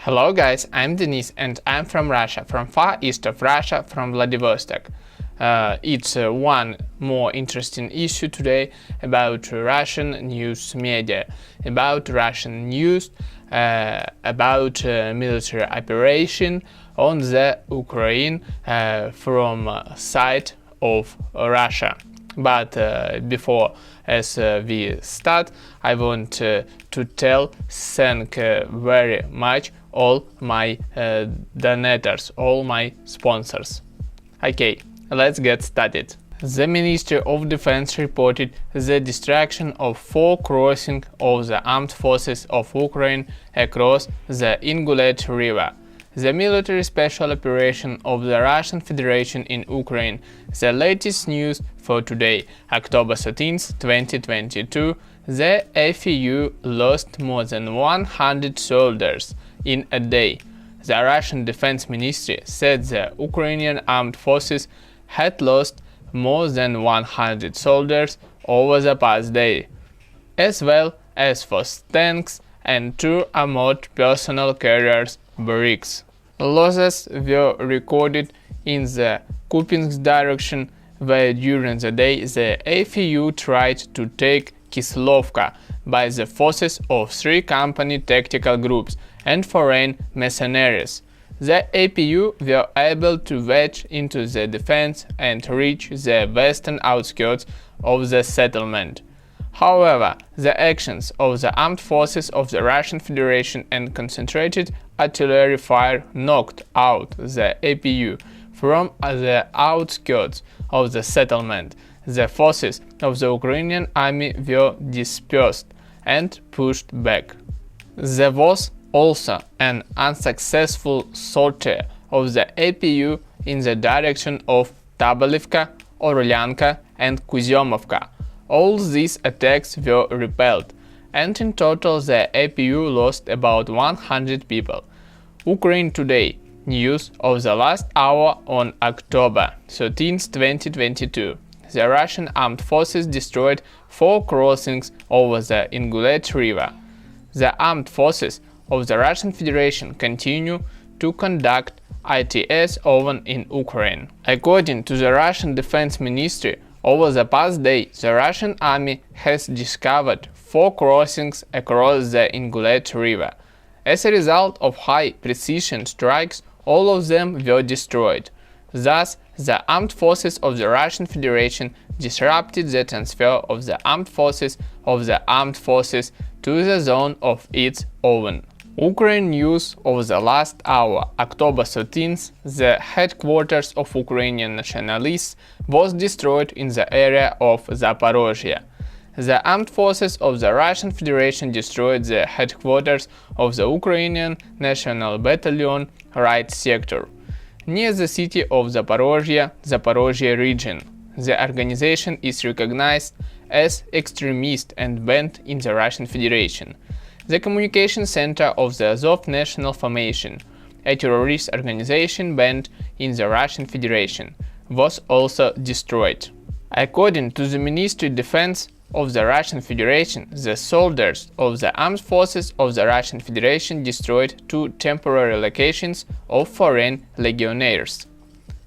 Hello guys, I'm Denis and I'm from Russia, from far east of Russia, from Vladivostok. It's one more interesting issue today about Russian news media, about Russian news, about military operation on the Ukraine from side of Russia. But before we start, I want to thank very much all my donators, all my sponsors. Okay, let's get started. The Ministry of Defense reported the destruction of 4 crossings of the armed forces of Ukraine across the Ingulets River. The military special operation of the Russian Federation in Ukraine. The latest news for today, October 13, 2022, the FEU lost more than 100 soldiers in a day. The Russian Defense Ministry said the Ukrainian armed forces had lost more than 100 soldiers over the past day, as well as 4 tanks and 2 armored personnel carriers bricks. Losses were recorded in the Kupiansk direction, where during the day the FEU tried to take Kislovka by the forces of 3 company tactical groups and foreign mercenaries. The APU were able to wedge into the defense and reach the western outskirts of the settlement. However, the actions of the armed forces of the Russian Federation and concentrated artillery fire knocked out the APU from the outskirts of the settlement. The forces of the Ukrainian army were dispersed and pushed back. There was also an unsuccessful sortie of the APU in the direction of Tabalivka, Orlyanka and Kuzyomovka. All these attacks were repelled, and in total the APU lost about 100 people. Ukraine Today news of the last hour on October 13, 2022. The Russian armed forces destroyed 4 crossings over the Ingulets River. The armed forces of the Russian Federation continue to conduct ITS even in Ukraine. According to the Russian Defense Ministry, over the past day, the Russian army has discovered 4 crossings across the Ingulets River. As a result of high-precision strikes, all of them were destroyed. Thus, the armed forces of the Russian Federation disrupted the transfer of the armed forces to the zone of its own. Ukraine news of the last hour, October 13th, the headquarters of Ukrainian nationalists was destroyed in the area of Zaporozhye. The armed forces of the Russian Federation destroyed the headquarters of the Ukrainian National Battalion Right Sector, near the city of Zaporozhye region. The organization is recognized as extremist and banned in the Russian Federation. The communication center of the Azov National Formation, a terrorist organization banned in the Russian Federation, was also destroyed. According to the Ministry of Defense of the Russian Federation, the soldiers of the armed forces of the Russian Federation destroyed 2 temporary locations of foreign legionnaires.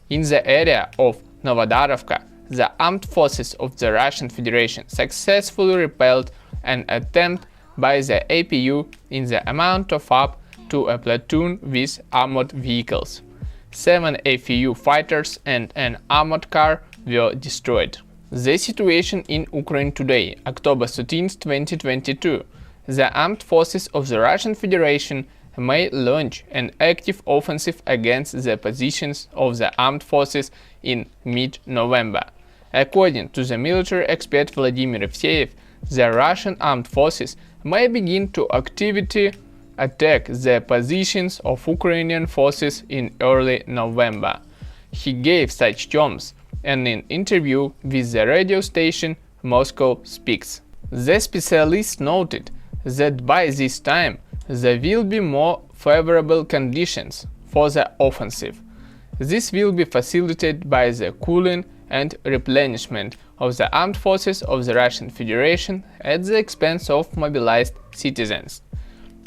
In the area of Novodarovka, the armed forces of the Russian Federation successfully repelled an attempt by the APU in the amount of up to a platoon with armored vehicles. 7 APU fighters and an armored car were destroyed. The situation in Ukraine today, October 13, 2022. The armed forces of the Russian Federation may launch an active offensive against the positions of the armed forces in mid-November. According to the military expert Vladimir Evseev, the Russian armed forces may begin to actively attack the positions of Ukrainian forces in early November. He gave such terms in an interview with the radio station Moscow Speaks. The specialist noted that by this time there will be more favorable conditions for the offensive. This will be facilitated by the cooling and replenishment of the armed forces of the Russian Federation at the expense of mobilized citizens.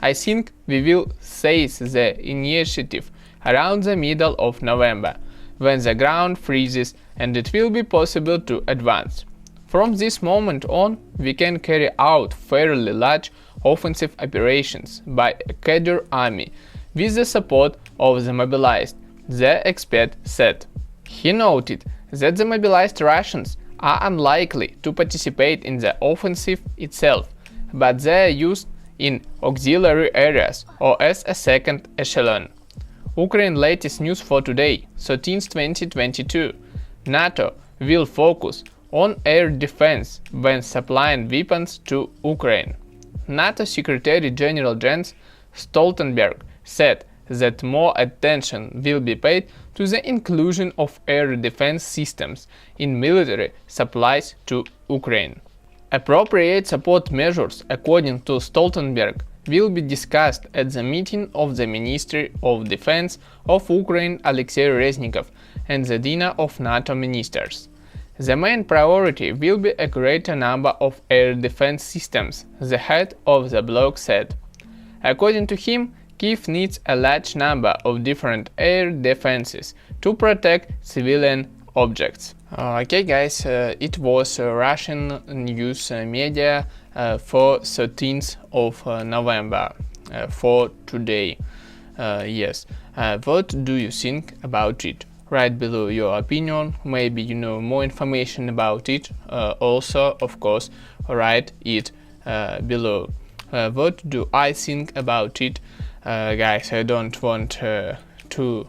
I think we will seize the initiative around the middle of November, when the ground freezes and it will be possible to advance. From this moment on, we can carry out fairly large offensive operations by a cadre army with the support of the mobilized, the expert said. He noted that the mobilized Russians are unlikely to participate in the offensive itself, but they are used in auxiliary areas or as a second echelon. Ukraine latest news for today, 13/2022. NATO will focus on air defense when supplying weapons to Ukraine. NATO Secretary General Jens Stoltenberg said that more attention will be paid to the inclusion of air defense systems in military supplies to Ukraine. Appropriate support measures, according to Stoltenberg, will be discussed at the meeting of the Ministry of Defense of Ukraine Alexei Reznikov and the dinner of NATO ministers. The main priority will be a greater number of air defense systems, the head of the bloc said. According to him, Kiev needs a large number of different air defenses to protect civilian objects. Okay guys, it was Russian news media for 13th of November, for today. Yes, what do you think about it? Write below your opinion, maybe you know more information about it. Also, of course, write it below. What do I think about it? Guys, I don't want to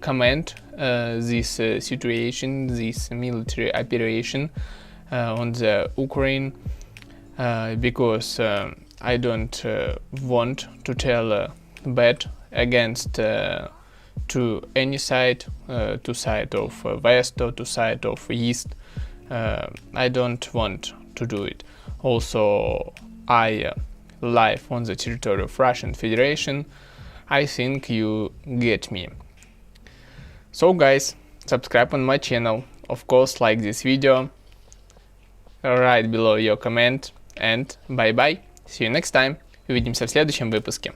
comment this situation, this military operation on the Ukraine, because I don't want to tell bad against to any side, to side of west or to side of east. I don't want to do it. Also, I live on the territory of Russian Federation. I think you get me. So guys, subscribe on my channel, of course like this video, write below your comment and bye bye, see you next time, увидимся в следующем выпуске.